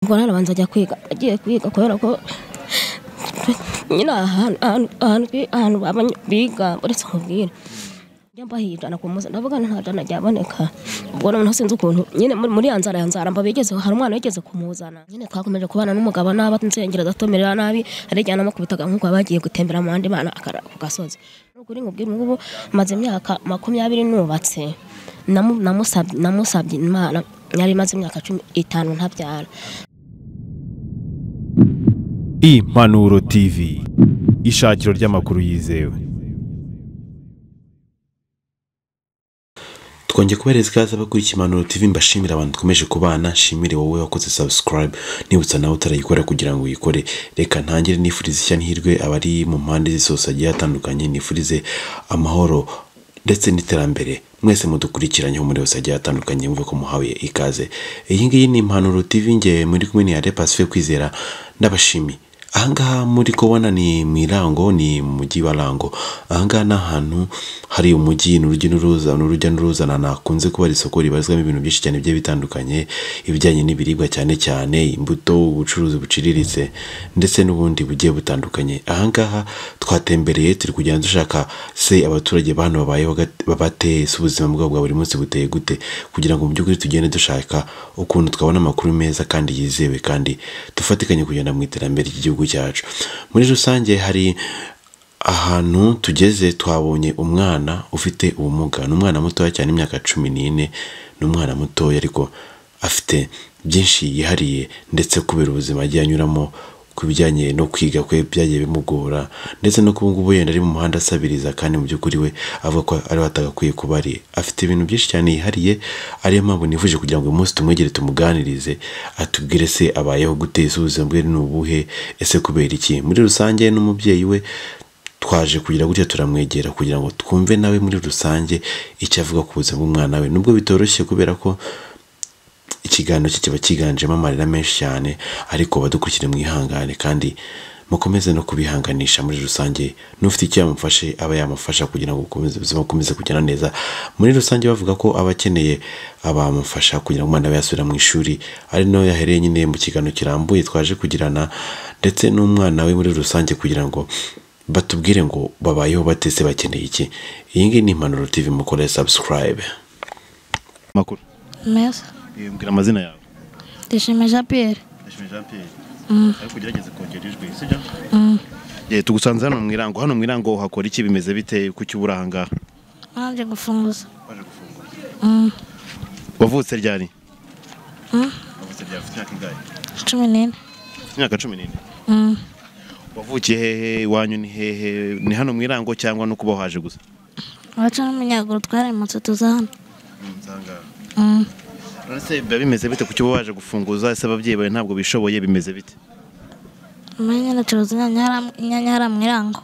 ngo narabanza ajya kwiga agiye kwiga kubera ko nyina ahantu biga uretse kubwira Jamba hijana kumuza ndavuga ntajana ryaboneka ubwo none sinzi ukuntu nyine muri yanzara mba bigeze hari umwana wigeze kumuzana nyine twakomeje kubana n'umugabo n'aba nsengera datomerera nabi arijyana makubitaga nkuko bagiye gutembera mu bandi bana ku gasozi kuri ngubwira ngubu maze imyaka 20 nubatse namusabye Imana yari maze imyaka 15 ntabyara. Impanuro TV, ishakiro ry'amakuru yizewe. Twongeye kubereza ikaze abakurikiye Impanuro TV, mbashimira abantu dukomeje kubana, shimire wowe wakoze subscribe, nibutsa nawe utarayikora kugira ngo uyikore. Reka ntangire nifurize ishya n'ihirwe abari mu mpande zose agiye atandukanye, nifurize amahoro ndetse n'iterambere mwese mudukurikiranye muri hose agiye atandukanye, mvuga ko muhawe ikaze. Iyi ngiyi ni Impanuro TV, nge muri kumwe ni Pacifique kwizera, ndabashimi. Ahangaha muri kubona ni Mirango, ni mujyi wa Rango. Ahangaha n'ahantu hari umujyi n'urujya n'uruza nakunze kuba ari isoko ribarizwamo ibintu byinshi cyane bigiye bitandukanye, ibijyanye n'ibiribwa cyane cyane, imbuto, ubucuruzi buciriritse ndetse n'ubundi bugiye butandukanye. Ahangaha twatembereye turi kugenda dushaka se abaturage bano babayeho babate ubuzima bwabo bwa buri munsi buteye gute, kugira ngo mu by'ukuri tugende dushaka ukuntu twabona amakuru meza kandi yizewe kandi dufatikanye kugenda mu iterambere ry'igihugu cyacu. Muri rusange hari ahantu tugeze twabonye umwana ufite ubumuga, n'umwana muto cyane imyaka 14, n'umwana muto ariko afite byinshi yihariye ndetse kubera ubuzima agiye anyuramo kubijyanye no kwiga kwe byagiye bimugora, ndetse no kubungubu yenda ari mu muhanda asabiriza, kandi mu by'ukuri we avuga ko ari batagakwiye kuba ari afite ibintu byinshi cyane yihariye. Ariyo mpamvu nifuje kugira ngo uyu munsi tumwegere tumuganirize, atubwire se abayeho guteza ubuzima bwe n'ubuhe, ese kubera iki. Muri rusange n'umubyeyi we twaje kugira gutya turamwegera kugira ngo twumve nawe muri rusange icyo avuga ku buzima bw'umwana we, nubwo bitoroshye kubera ko ikiganiro cye kiba kiganjemo amarira menshi cyane, ariko badukurikire mwihangane kandi mukomeze no kubihanganisha. Muri rusange n'ufite icyo yamufashe aba yamufasha kugira ngo ubuzima bukomeze kugenda neza. Muri rusange bavuga ko abakeneye abamufasha kugira ngo umwana we yasubira mu ishuri, ari no yahereye nyine mu kiganiro kirambuye twaje kugirana ndetse n'umwana we muri rusange, kugira ngo batubwire ngo babayeho batese bakeneye iki. Iyi ngiyi ni Impanuro TV, mukore subscribe. Makuru Meza. Mbwira amazina yawe. Ndishimye Jean Pierre. Ariko ugerageze kongera ijwi, sibyo? Tugusanze hano Mirango. Hano Mirango hakora iki, bimeze bite, kuki ubura ahangaha? Naje gufunguza. Wavutse ryari? Wavutse ryari? Ufite imyaka ingahe? 14. Imyaka 14. Wavukiye hehe, iwanyu ni hehe? Ni hano Mirango cyangwa no kuba haje gusa? Abaca n'umunyaguru twarimutse tuza hano. None bimeze bite kuki waje gufunguza? Ese ababyeyi bawe ntabwo bishoboye, bimeze bite? Manya nacuruza inyanya hara Mirango.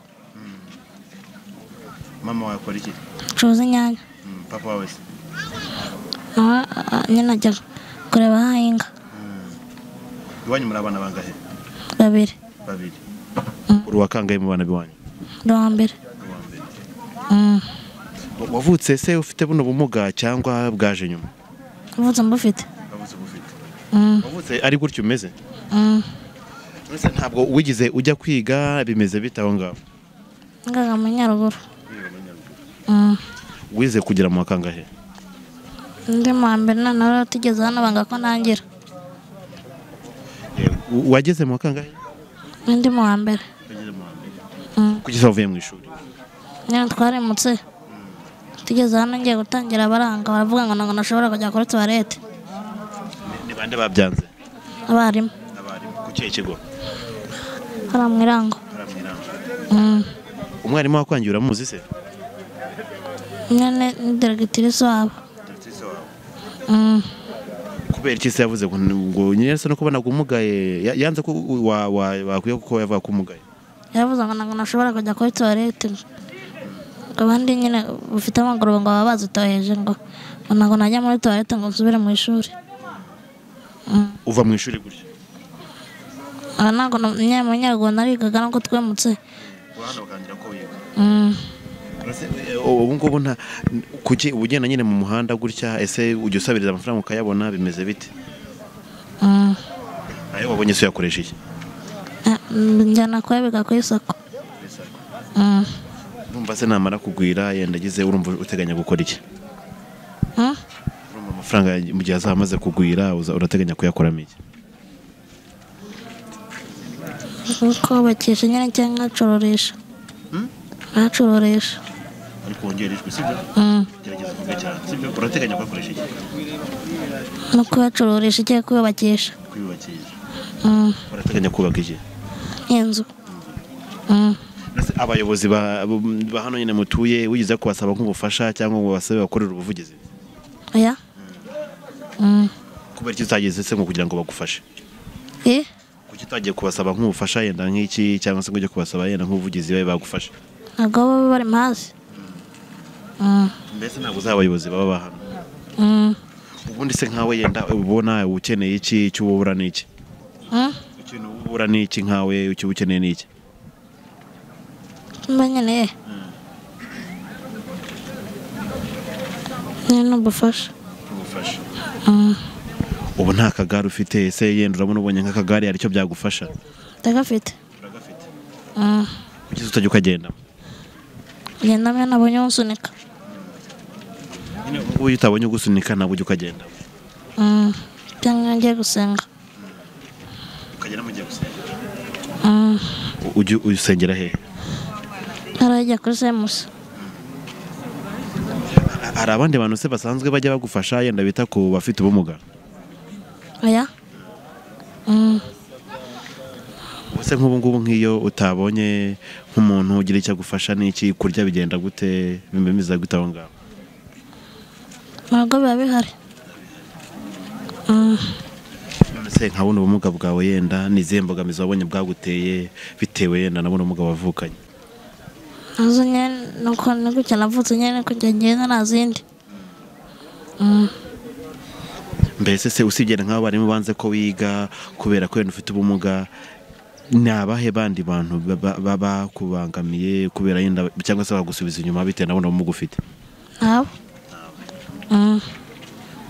Mama wawe akora iki? Curuza inyanya. Papa wawe se? Nyina ajya kureba ahahinga. Iwanyu muri abana bangahe? 2. Uri wa kangahe mu bana biwanyu? Wa mbere. Wavutse se ufite buno bumuga cyangwa bwaje nyuma? Wavutse mbufite. Wavutse ari gutyo umeze? None ntabwo wigize ujya kwiga, bimeze bite aho ngaho? Ngaga mu Nyaruguru. Wize kugira mu kangahe? Ndi mu mbere none tugeze hano banga ko nangira. Wageze mu kangahe? Ndi mu mbere. Kugeza uvuye mu ishuri? Nyine twarimutse. Tugeze hano ngiye gutangira baranga, baravuga ngo nashobora kujya kuri toilette. Ni bande babyanze? Abarimu. Ku kihe kigo? Hara Mirango. Umwarimu wakwangira uramuzi se? Nyine directrice wabo. Kubera iki se yavuze ngo nyine se no kubona gumugaye, yanze ko wakwiye kuko yavuga kumugaye? Yavuze ngo nashobora kujya kuri toilette. Abandi nyine ufite amaguru ngo baba bazitoheje ngo ntabwo najya muri toilette ngo nsubire mu ishuri. Uva mu ishuri gutya? Ntabwo mu Nyaruguru narigaga nuko twemutse. Hano ukangira ko wiga? Ubu ngubu kuki ugenda nyine mu muhanda gutya, ese ujya usabiriza amafaranga ukayabona, bimeze bite? ayo wabonye se yakoresha iki? njyana kuyabiga ku isoko. Numva se namara kugwira yenda agize urumva uteganya gukora iki? Urumva amafaranga mu gihe azamaze kugwira urateganya kuyakoramo iki? Uko bakisha nyine cyangwa acururisha. Acururisha. Ariko wongera ijwi sibyo? Gerageza kuvuga cyane sibyo? Urateganya kuyakoresha iki? No kuyacururisha cyangwa kuyubakisha. Kuyubakisha. Urateganya kubaka iki? Inzu. Abayobozi ba hano nyine mutuye wigize kubasaba nk'ubufasha cyangwa ngo basabe bakorera ubuvugizi? Oya. Kubera iki utageze se ngo kugira ngo bagufashe? Kuki utagiye kubasaba nk'ubufasha yenda nk'iki cyangwa se ngo ujye kubasaba yenda nk'ubuvugizi babe bagufasha? Ntabwo baba bari mazi. Mbese ntabwo uzi abayobozi baba hano? Ubundi se nkawe yenda ubona ukeneye iki cyo ubura n'iki? Ikintu ubura n'iki nkawe icyo ukeneye n'iki? Mbanyene ni ubufasha. Ubu nta kagare ufite ese yenda urabona ubonye nk'akagare hari icyo byagufasha? Ndagafite. Kuki utajya ukagenda? Ngenda mwe nabonye unsunika. Ubu utabonye ugusunika ntabwo ujya ukagenda? Cyangwa ngiye gusenga. Ukagenda mugiye gusenga? Ujya usengera hehe? Arajya kuri Semusa. Hari abandi bantu se basanzwe bajya bagufasha yenda bita ku bafite ubumuga? Oya. Ubuse nk'ubu ngubu nk'iyo utabonye nk'umuntu ugira icyo agufasha n'iki kurya bigenda gute bimeze gute aho ngaho? Ntabwo biba bihari. None se nkabona ubumuga bwawe yenda n'izihe mbogamizi wabonye bwaguteye bitewe yenda nabona ubumuga wavukanye? Nazo nyine nuko nigutya navutse nyine kujya ngenda nta zindi. Mbese se usibye nk'abo barimo banze ko wiga kubera ko yenda ufite ubumuga, ni abahe bandi bantu baba kubangamiye kubera yenda cyangwa se bagusubiza inyuma bitewe nabona ubumuga ufite? Nabo.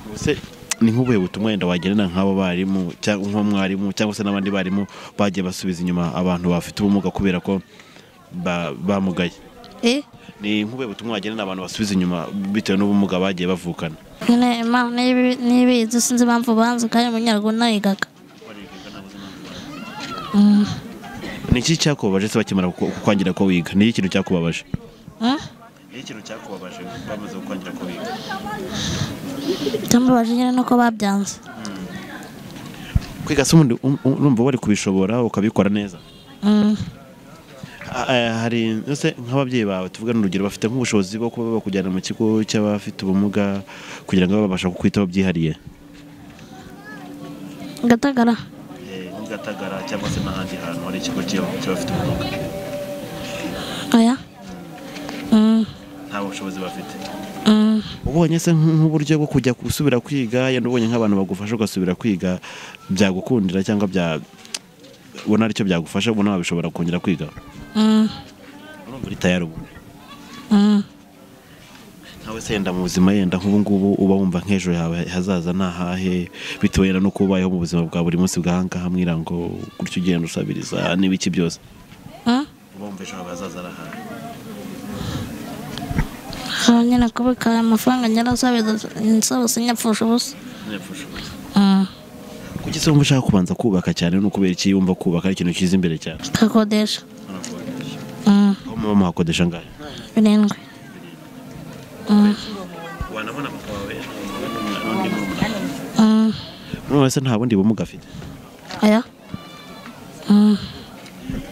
Ubuse ni nk'ubuhe butumwa yenda wagenera nk'abo barimu cyangwa nk'umwarimu cyangwa se n'abandi barimu bagiye basubiza inyuma abantu bafite ubumuga kubera ko bamugaye? Ni nk'ubuhe butumwa wagenera abantu basubiza inyuma bitewe n'ubumuga bagiye bavukana? Imana n'ibizi sinzi impamvu banze kandi umunyarwanda nayigaga. Ni iki cyakubabaje se bakimara kukwangira ko wiga? Ni ikintu cyakubabaje? Ni ikintu cyakubabaje bamaze kukwangira ko wiga? Cyambabaje nyine nuko babyanze. Kwiga se ubundi urumva wari kubishobora ukabikora neza? Hari nk'ababyeyi bawe tuvuga n'urugero bafite nk'ubushobozi bwo kuba bakujyana mu kigo cy'abafite ubumuga kugira ngo babashe kukwitaho byihariye? Gatagara. Gatagara cyangwa se n'ahandi hantu hari ikigo cy'abafite ubumuga? Oya. Nta bushobozi bafite? Ubonye se nk'uburyo bwo kujya gusubira kwiga yenda ubonye nk'abantu bagufasha ugasubira kwiga byagukundira cyangwa ubona aricyo byagufasha ubona wabishobora kongera kwiga? Urumva uri tayari ubu? Nawe se yenda mu buzima yenda nk'ubu ngubu uba wumva nk'ejo yawe hazaza nahahe bitewe yenda no kubayeho mu buzima bwa buri munsi bw'ahangaha mwira ngo gutyo ugenda usabiriza n'ibiki byose? Uba wumva ejo hawe hazaza arahahe? Nyine kubika amafaranga ngenda nsaba sinyapfusha ubusa. Kuki se wumva ushaka kubanza kubaka cyane no kubera iki wumva kubaka ari ikintu cyiza imbere cyane? Kakodesha. Aho muba muhakodesha angahe? 7. Wanabona papa wawe n'undi se nta bundi bumuga afite? Oya.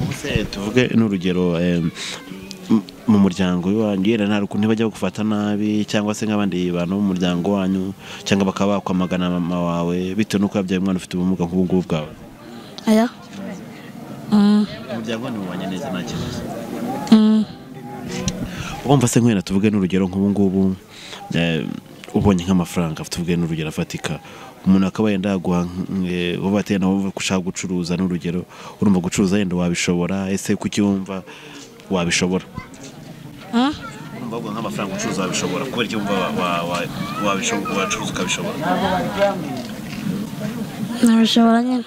Ubuse tuvuge n'urugero mu muryango wanyu yenda nta rukuntu bajya gufata nabi cyangwa se nk'abandi bantu mu muryango wanyu cyangwa bakaba bakwamagana mama wawe bitewe n'uko yabyaye umwana ufite ubumuga nk'ubu ngubu bwawe? Oya. Umuryango wanyu ubanye neza nta kibazo? Wumva se nk'wena tuvuge n'urugero nk'ubu ngubu ubonye nk'amafaranga tuvuge n'urugero afatika umuntu akaba yenda yaguha bateye nawe ushaka gucuruza n'urugero urumva gucuruza yenda wabishobora? Ese kuki wumva wabishobora? Urumva ngo nk'amafaranga ucuruza wabishobora kubera iki wumva wacuruza ukabishobora? nabishobora nyine.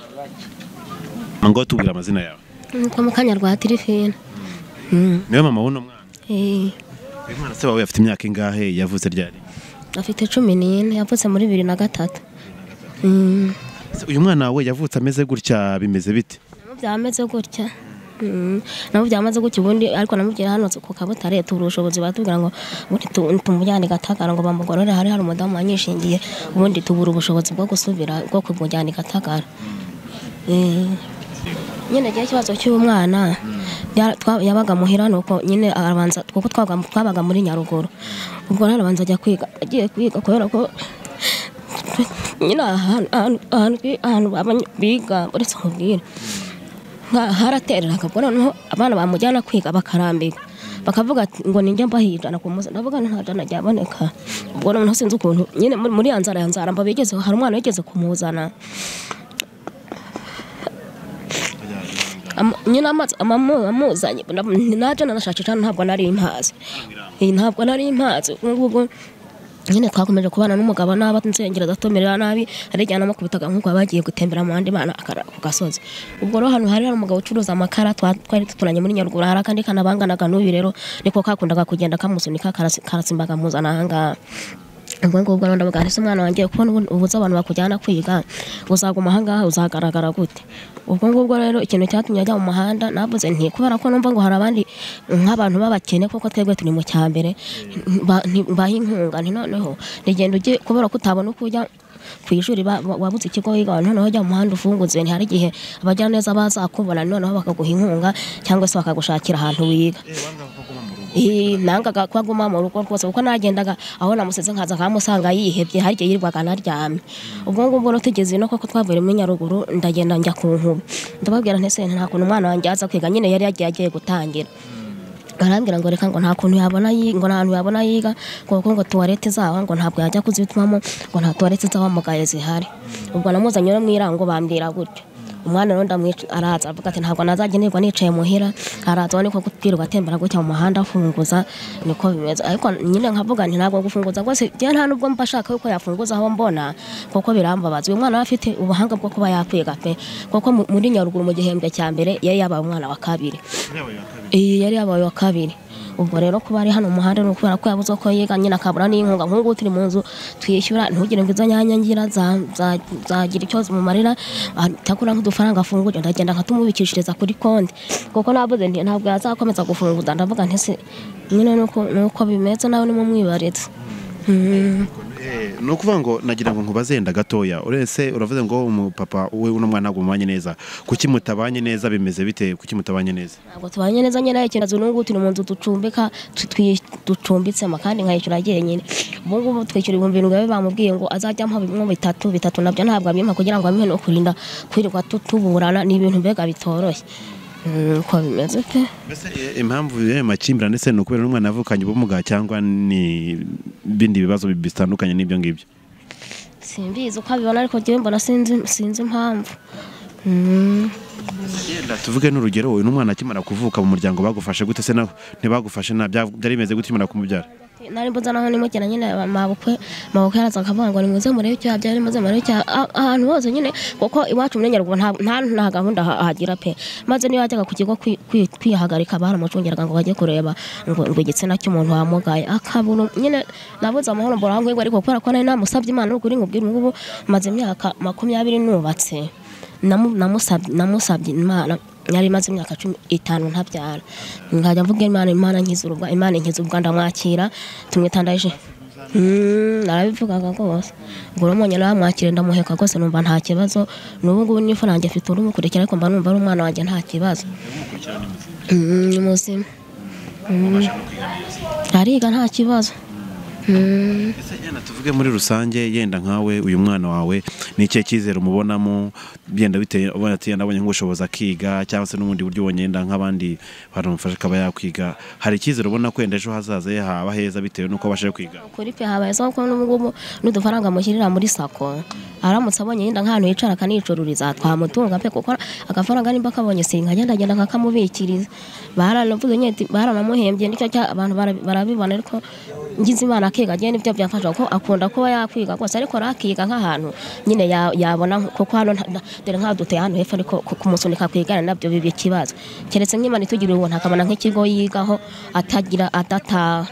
ngo tubwira amazina yawe. Nitwa Mukanyarwa Tirifina. Niwe mama w'uno mwana? Uyu mwana se wawe afite imyaka ingahe yavutse ryari? afite 14 yavutse muri 2003. Uyu mwana wawe yavutse ameze gutya bimeze bite? Byameze gutya. Nabo byamaze gutya ubundi ariko namubwira hano ku Kabutare tubura ubushobozi batubwira ngo tumujyane Gatagara ngo bamugorore hari umudamu wanyishingiye ubundi tubura ubushobozi bwo gusubira bwo kumujyana Gatagara. Nyine gihe kibazo cy'umwana yabaga muhira nuko nyine arabanza kuko twabaga muri Nyaruguru. Ubwo rero arabanza ajya kwiga agiye kwiga kubera ko nyine ahantu biga uretse kubwira haratereraga ubwo noneho abana bamujyana kwiga bakarambirwa bakavuga ati ngo ninjye mbahijana ku muzi ndavuga nta jana ryaboneka. Ubwo noneho sinzi ukuntu nyine muri yanzara mba bigeze hari umwana wigeze kumuzana nyine amuzanye naje nanashakisha ntabwo nari impazi ubwo nyine twakomeje kubana n'umugabo n'abansengera datomerera nabi arijyana makubitaga nkuko bagiye gutembera mu andi bana akara ku gasozi. Ubwo rero hano hari umugabo ucuruza amakara twari tuturanye muri Nyaruguru hari kandi kanabanganaga n'ubi rero niko kakundaga kugenda kamusunika karasimbaga muzana ahangaha. Ubwo ngubwo rero ndavuga ese umwana wanjye kubona ubuza abantu bakujyana kwiga uzaguma ahangaha uzagaragara gute. Ubwo ngubwo rero ikintu cyatumye ajya mu muhanda navuze nti kubera ko numva ngo hari abandi nk'abantu babakene kuko twebwe turi mu cyambere baha inkunga nti noneho nigenda ujye kubera ko utabona uko ujya ku ishuri wabuze ikigo wiga noneho ujya mu muhanda ufunguze hari igihe abajya neza bazakubona noneho bakaguha inkunga cyangwa se bakagushakira ahantu wiga. Nangaga kwaguma mu rugo rwose kuko nagendaga aho namuseze nkaza kamusanga yihebye hari igihe yirirwaga naryamye. Ubwo ngubwo tugeze no koko twavure muri Nyaruguru ndagenda njya ku Nkuba ndababwira ntese nta kuntu umwana wanjye aza kwiga nyine yari yagiye gutangira. Arambwira ngo reka ngo nta kuntu yabona ngo nta hantu yabona yiga kuko ngo tuwarete zaho ngo ntabwo yajya kuzitumamo ngo nta tuwarete z'abamugaye zihari. Ubwo namuzanye no mwirango bambwira gutyo umwana rero ndamwica araza avuga ati ntabwo nazajya nirwa nicaye muhira araza niko kutwirirwa atembera gutya mu muhanda afunguza niko bimeze. Ariko nyine nkavuga nti ntabwo gufunguza rwose bya nta nubwo mbashaka yuko yafunguza aho mbona kuko birambabaza. Uyu mwana afite ubuhanga bwo kuba yakwiga pe kuko muri Nyaruguru mu gihembwe cya mbere yari yabaye umwana wa kabiri. Yari yabaye wa kabiri. Ubwo rero kuba ari hano mu muhanda no kubera ko yabuze ko yiga nyine akabura n'inkunga nk'ubu turi mu nzu twishyura ntugire ngo izo nyanya ngira zagira icyo mu marira takura nk'udufaranga afunguje ndagenda nkatumubikishiriza kuri konti kuko nabuze ntabwo yazakomeza gufunguza ndavuga ntese nyine nuko bimeze nawe ni mu mwibaretse. No kuvuga ngo nagira ngo nkubazenda gatoya urese uravuze ngo umupapa we uno mwana agumanye neza kuki mutabanye neza bimeze bite kuki mutabanye neza? Ntabwo tubanye neza nyine ikibazo n'ubu turi mu nzu ducumbika ducumbitse kandi nkayishyura agiye nyine. Ubu ngubu twishyura 7,000 bamubwiye ngo azajya ampa bitatu nabyo ntabwo abimpa kugira ngo ampe no kurinda kwirirwa tuburana ni ibintu mbega bitoroshye. Uko bimeze pe. Mbese impamvu y'amakimbirane se no kubera umwana avukanye ubumuga cyangwa ni bindi bibazo bitandukanye n'ibyo ngibyo? Simbizi uko abibona ariko njyewe mbona sinzi impamvu. Yenda tuvuge n'urugero uyu n'umwana akimara kuvuka mu muryango bagufashe gute se ntibagufashe byari bimeze gute imana kumubyara? Nari mbuza naho nimugena nyine mabukwe yaraza akavuga ngo nimuze murebe icyo yabyara nimuze murebe icyo ahantu hose nyine kuko iwacu muri Nyaruguru nta gahunda hagira pe. Maze niyo yajyaga ku kigo kwihagarika baramucungeraga ngo bajye kureba ngo igitsina cy'umuntu wamugaye akabura nyine nabuze amahoro mbora ngo ariko kubera ko nari namusabye Imana n'ukuri ngubwira ngubu maze imyaka 20 nubatse namusabye Imana yari maze imyaka 15 ntabyara nkajya mvuga Imana nkizurubwa Imana nkizubwa ndamwakira tumwitandaje narabivugaga rwose ngo umunye namwakire ndamuheka rwose numva nta kibazo n'ubu ngubu nifu nanjye afite urumukurikira ariko mba numva ari umwana wanjye nta kibazo ni muzima ariga nta kibazo. Tuvuge muri rusange yenda nkawe uyu mwana wawe ni cye cyizere umubonamo byenda biteye ubona ati nabonye ngushoboza kiga cyangwa se n'ubundi buryo wonyenda nk'abandi baramufasha kaba yakwiga hari cyizere ubona ko enda ejo hazaza haba heza bitewe nuko bashaje kwiga? Kuri pe habaye so ko n'ubwo n'udufaranga mushyirira muri sako aramutse abonye yenda nk'ahantu yicara kanicururiza twamutunga pe kuko agafaranga nimba kabonye singa agenda nkakamubikiriza baranavuze nyeti baranamuhembye nicyo cya abantu barabibona ariko ngize Imana akiga agenda ibyo byafasha ko akunda kuba yakwiga rwose ariko rakiga nk'ahantu nyine yabona kuko hano dore nk'aho duteye hano hepfo ariko kumusunika kwigana nabyo bibi ikibazo keretse nk'Imana itugira ubuntu akabona nk'ikigo yigaho atagira adataha.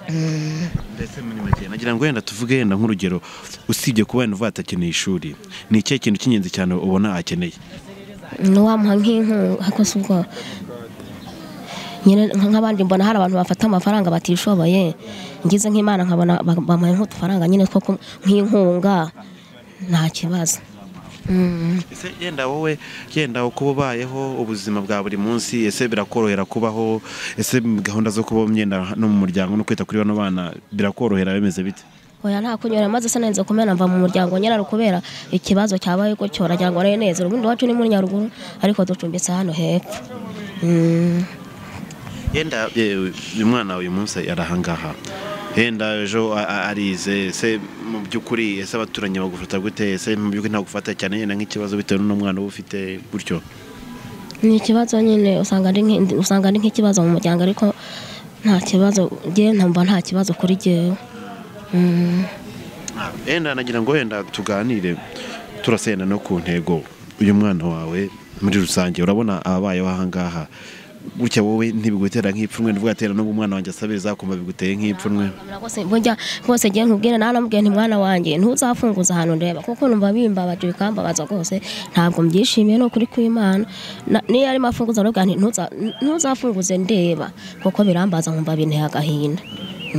Mbese muri make nagira ngo wenda tuvuge wenda nk'urugero usibye kuba wenda uvuga atakeneye ishuri ni ikihe kintu cy'ingenzi cyane ubona akeneye? Wamuha nk'inkunga hakoze ubwo nyine nk'abandi mbona hari abantu bafata amafaranga batishoboye ngize nk'Imana nkabona bamuha nk'utufaranga nyine two nk'inkunga nta kibazo. Ese yenda wowe yenda uko ubayeho ubuzima bwa buri munsi ese birakorohera kubaho ese gahunda zo kuba myenda no mu muryango no kwita kuri bano bana birakorohera bimeze bite? Oya nta kunyura maze senenze kumena mva mu muryango nyara kubera ikibazo cyabaye ko cyoragira ngo neza ubundi wacu ni muri Nyaruguru ariko ducumbitse hano hepfo. Yenda uyu mwana uyu munsi arahangaha henda ejo arize se mu byukuri ese abaturanye bagufata gute ese mu byukuri nta gufata cyane yenda nk'ikibazo bitewe n'umwana ufite gutyo? Ni ikibazo nyine usanga ari nk'ikibazo mu muryango ariko nta kibazo ngiye ntumva nta kibazo kuri jewe. Yenda nagira ngo wenda tuganire turasenda no ku ntego uyu mwana wawe muri rusange urabona ababayeho ahangaha gutya wowe ntibigutera nk'ipfunwe ndavuga atera no umwana wanjye asabiriza kumva biguteye nk'ipfunwe? Rwose giye nkubwire namubwiye nti mwana wanjye ntuzafunguza ahantu ndeba kuko numva bimbabaje bikambabaza rwose ntabwo mbyishimiye no kuri kw'Imana niyo ari mafunguza rubwa nti ntuzafunguze ndeba kuko birambaza nkumva binteye agahinda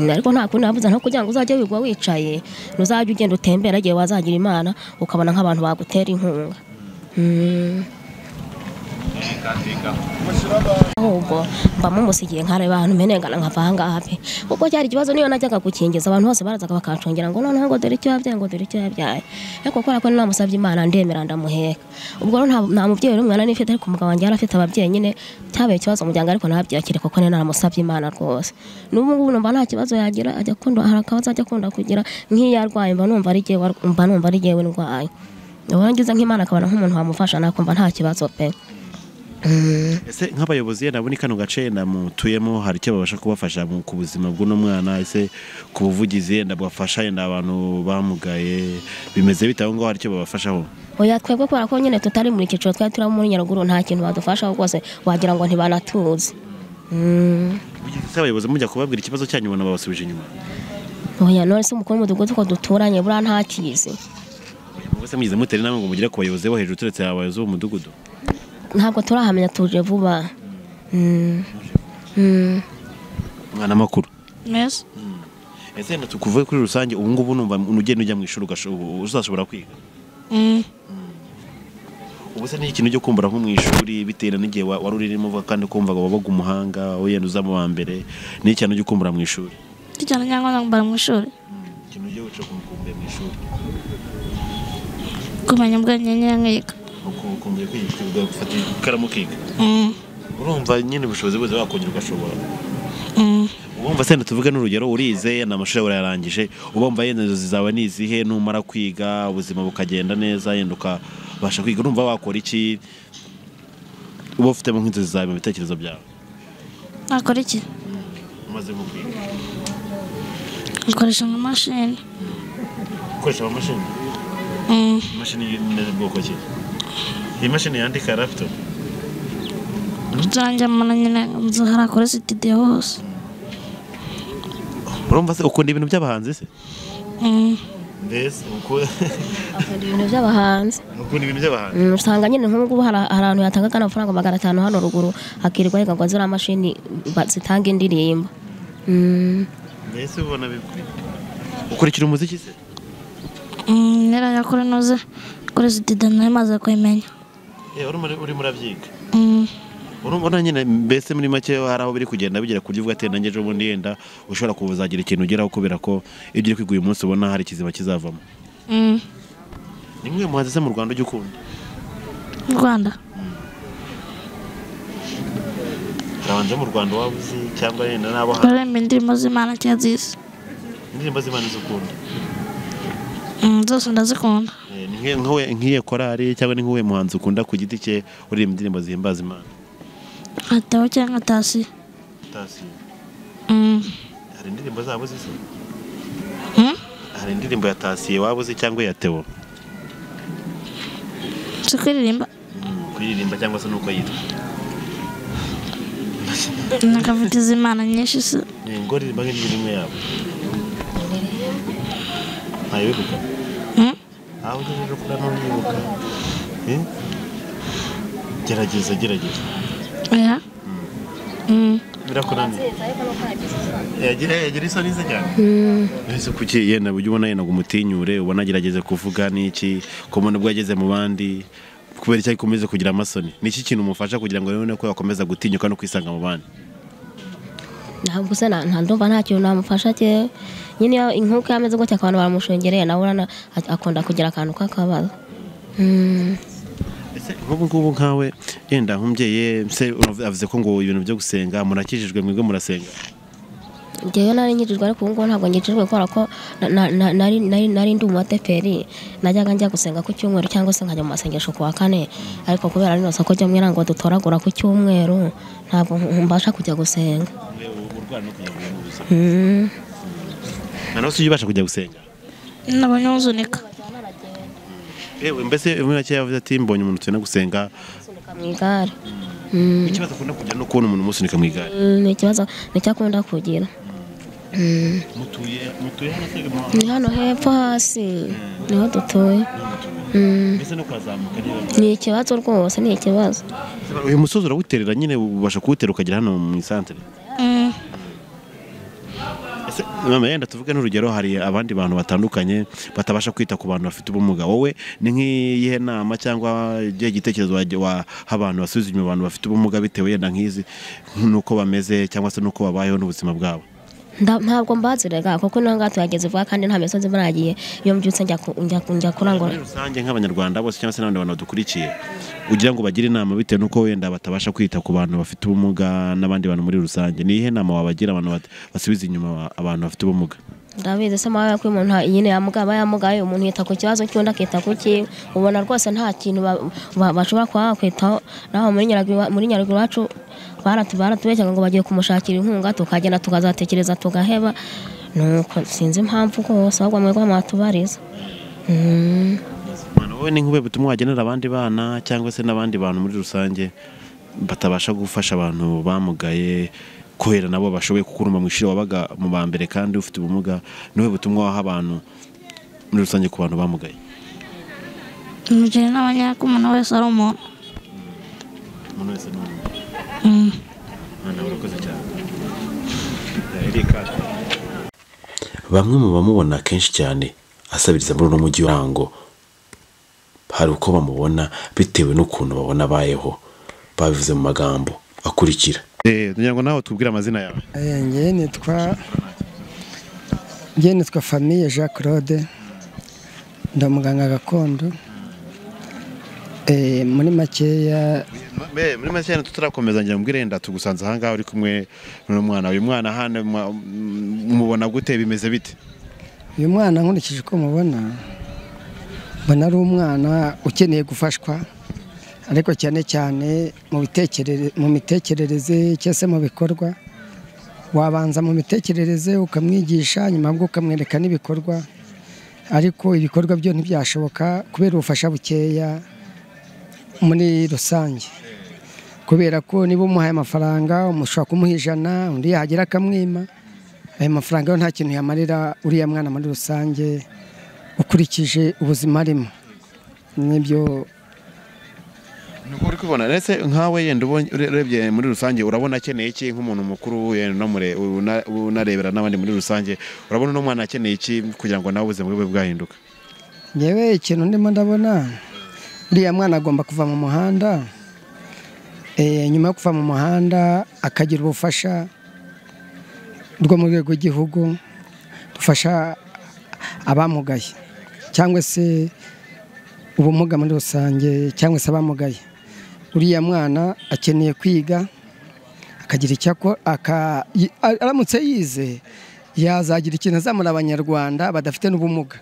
ariko nta kundi navuze nko kugira ngo uzajye wigwa wicaye ntuzajye ugenda utembera igihe wazagira Imana ukabona nk'abantu bagutera inkunga. Ahubwo mbamo musigiye nkareba abantu menengana nkavanga ape kuko cyari ikibazo niyo najyaga gukingiza abantu bose barazaga bakancongera ngo noneho ngo dore icyo yabyaye ngo dore icyo yabyaye ariko kubera ko namusabye Imana ndemera ndamuheka ubwo nta mubyeyi n'umwana nifite ariko umugabo wanjye yarafite ababyeyi nyine cyabaye ikibazo umuryango ariko nabyakire kuko nari naramusabye Imana rwose n'ubu ngubu numva nta kibazo yagira ajya kunda harakabaza ajya kunda kugira nk'iyo arwaye mba numva ari jewe ndwaye ubangize nk'Imana akabana nk'umuntu wamufasha nakumva nta kibazo pe. Ese nk'abayobozi yenda muri kano gace na mutuyemo hari icyo babasha kubafasha ku buzima bw'uno mwana ese ku buvugizi yenda bwafasha yenda abantu bamugaye bimeze bitaho ngo hari icyo babafashaho? Oya twebwe kubera ko nyine tutari muri kiciro twari turamo muri Nyaruguru nta kintu badufashaho rwose wagira ngo ntibanatuzi. Ese abayobozi mujya kubabwira ikibazo cyanyu ubona babasubije inyuma? Oya none se umukuru w'umudugudu ko duturanye buriya ntakizi. Mwese mugize mutera inama ngo mugire ku bayobozi bo hejuru turetse abayobozi b'umudugudu? Ntabwo turahamenya tuje vuba. Mwana makuru neza. Ese nda tukuvuye kuri rusange ubu ngubu numva unugenda ujya mu ishuri uzashobora kwiga? Ubu se ni ikintu cyo kumbura nko mu ishuri bitera n'igihe wari urimo uvuga kandi kumva ngo wabaga umuhanga wenda uzamo wa mbere ni ikintu cyo kumbura mu ishuri? Cyane cyangwa ngambara mu ishuri. Ikintu cyo guca kumbuye mu ishuri. Kumenya ubwenge nyirangiga. Ukumbuye kwiga gufata ikaramu kiga? Urumva nyine ubushobozi bwose wakongera ugashobora? Ubumva se tuvuge n'urugero urize n'amashuri urayarangije ubumva yenda inzozi zawe ni izihe numara kwiga ubuzima bukagenda neza yenda ukabasha kwiga urumva wakora iki uba ufitemo nk'inzozi zawe mu bitekerezo byawe? Nakora iki? Umaze mu kwiga ukoresha amamashini. Ukoresha amamashini? Imashini ni bwoko ki? Imashini yandika laptop? Uzajya mana nyine nzahara kuri studio hose. Urumva se ukunda ibintu by'abahanzi se? Mbese akunda ibintu by'abahanzi. Ukunda ibintu by'abahanzi? Usanga nyine nk'ubu hari ahantu yatanga kana amafaranga 500 hano ruguru akirirwa yiga ngo zira mashini zitanga indirimbo. Mbese ubona ukurikira umuziki se? Nera yakora noze kuri studio namaze kwimenya. Uri murabyiga? Urumva nyine mbese muri make hari aho biri kugenda bigera kurya uvuga ati nanjye ejo bundi yenda ushobora kuzagira ikintu ugeraho kubera ko ibyo uri kwiga uyu munsi ubona hari ikizima kizavamo? Ni mwe muhanzi se mu Rwanda ujya ukunda? Mu Rwanda? Abanje mu Rwanda wabuze cyangwa yenda nabo baremba indirimbo z'Imana cyazise. Indirimbo z'Imana zikunda? Zose ndazikunda. Nk'iyo korari cyangwa ni nk'uwe muhanzi ukunda ku giti cye uririmba indirimbo zihimbaza Imana? Ataho cyangwa Tasi. Tasi? Hari indirimbo zabo zise? hari indirimbo yatasiye waba uzi cyangwa yatewo si kuririmba kuririmba cyangwa se nuko yitwa nakavutiza imana nyinshi se ngo ririmba nk'indirimbo yabo ntayo bivuga aho rero kura no yibuka gerageza oya birakunaniye yagira isoni ze cyane ese kuki yenda ujye ubona yenda umutinyure ubona agerageze kuvuga n'iki ko mbona ubwo yageze mu bandi kubera icyo akomeze kugira amasoni niki kintu umufasha kugira ngo rero ko yakomeza gutinyuka no kwisanga mu bandi ntabwo se nta ndumva nta kintu namufasha cye nyine inkuko yameze gutya abantu baramushungereye nawe akunda kugira akantu k'akabazo ngubu nkawe yenda nk'umubyeyi se avuze ko ngo ibintu byo gusenga murakijijwe mwebwe murasenga njyewe nari nkijijwe ariko ubu ngubu ntabwo nkijijwe kubera ko nari ndi umuateperi najyaga njya gusenga ku cyumweru cyangwa se nkajya mu masengesho ku wa kane ariko kubera rino soko ryo mwira ngo dutoragura ku cyumweru ntabwo mbasha kujya gusenga nawe se ubasha kujya gusenga nabonye uzunika mbese muri make yavuze ati mbonye umuntu tugenda gusenga sunika mu igare ikibazo akunda kugira no kubona umuntu umusunika mu igare ni ikibazo nicyo akunda kugira mutuye ni hano hepfo hasi niho dutuye mbese no kwazamuka ni ikibazo rwose ni ikibazo uyu musozi urawuterera nyine ubasha kuwutera ukagera hano mu isantere mama yenda tuvuge n'urugero hari abandi bantu batandukanye batabasha kwita ku bantu bafite ubumuga wowe ni nk'iyihe nama cyangwa igihe gitekerezo waha abantu basubiza inyuma abantu bafite ubumuga bitewe yenda nk'izi nuko bameze cyangwa se nuko babayeho n'ubuzima bwabo ntabwo mbazirega kuko niho ngaho tuhageze vuba kandi nta misozi muragiye iyo mbyutse njya kurangura muri rusange nk'abanyarwanda bose cyangwa se n'abandi bantu badukurikiye ugira ngo bagire inama bitewe n'uko wenda batabasha kwita ku bantu bafite ubumuga n'abandi bantu muri rusange ni iyihe nama wabagira abantu basubiza inyuma abantu bafite ubumuga ndabizi se mawe ko umuntu nyine yamugaye umuntu yita ku kibazo cy'undi akita ku cye ubona rwose nta kintu bashobora kuba bakwitaho naho muri Nyaruguru iwacu baratubeshyaga ngo bagiye kumushakira inkunga tukagenda tukazatekereza tugaheba nuko sinzi impamvu rwose ahubwo mwebwe mwatubariza wowe ni nk'ubuhe butumwa wagenera abandi bana cyangwa se n'abandi bantu muri rusange batabasha gufasha abantu bamugaye kohera nabo bashoboye kukuruma mu ishuri wabaga mu ba mbere kandi ufite ubumuga niwe butumwa waha abantu muri rusange ku bantu bamugaye umugeni n'abanyaka umuntu wese ari umuntu wese ni umuntu urakoze cyane bamwe mu bamubona kenshi cyane asabiriza muri uno mujyi w'Irango hari uko bamubona bitewe n'ukuntu babona abayeho babivuze mu magambo akurikira kugira ngo nawe tubwire amazina yawe njye nitwa Famille Jean Claude ndi umuganga gakondo muri makeya tutarakomeza ngira mbwire yenda tugusanze aha ngaha uri kumwe n'umwana uyu mwana hano mubona gute bimeze bite uyu mwana nkurikije uko mubona mbona ari umwana ukeneye gufashwa ariko cyane cyane mu mitekerereze cyangwa se mu bikorwa wabanza mu mitekerereze ukamwigisha nyuma bwo ukamwereka n'ibikorwa ariko ibikorwa byo ntibyashoboka kubera ubufasha bukeya muri rusange kubera ko niba umuhaye amafaranga umushobora kumuha 100 undi yahagera akamwima ayo mafaranga yo nta kintu yamarira uriya mwana muri rusange ukurikije ubuzima arimo n'ibyo nuko uri kubona ndetse nkawe yenda urebye muri rusange urabona akeneye iki nk'umuntu mukuru unarebera n'abandi muri rusange urabona uno mwana akeneye iki kugira ngo nawe ubuzima bwe bwahinduka yewe ikintu ndimo ndabona uriya mwana agomba kuva mu muhanda nyuma yo kuva mu muhanda akagira ubufasha rwo mu rwego rw'igihugu dufasha abamugaye cyangwa se ubumuga muri rusange cyangwa se abamugaye uriya mwana akeneye kwiga akagira icyo aramutse yize yazagira ikintu azamura abanyarwanda badafite n'ubumuga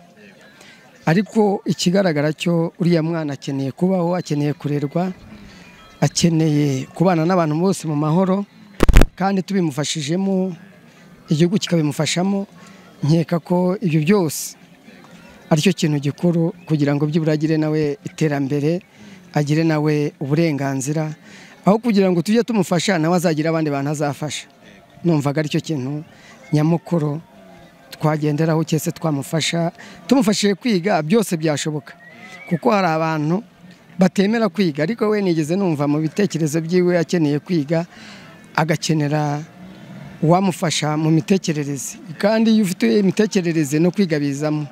ariko ikigaragara cyo uriya mwana akeneye kubaho akeneye kurerwa akeneye kubana n'abantu bose mu mahoro kandi tubimufashijemo igihugu kikabimufashamo nkeka ko ibyo byose aricyo kintu gikuru kugira ngo byibura agire nawe iterambere, agire nawe uburenganzira, aho kugira ngo tujye tumufasha nawe azagira abandi bantu azafasha. Numvaga aricyo kintu nyamukuru twagenderaho cyese twamufasha, tumufashije kwiga byose byashoboka, kuko hari abantu batemera kwiga, ariko we nigeze numva mu bitekerezo byiwe akeneye kwiga, agakenera uwamufasha mu mitekerereze, kandi iyo ufite imitekerereze no kwiga bizamo.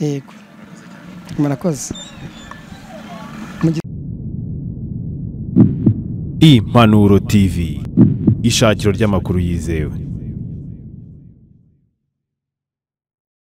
Yego, murakoze. Impanuro TV, ishakiro ry'amakuru yizewe.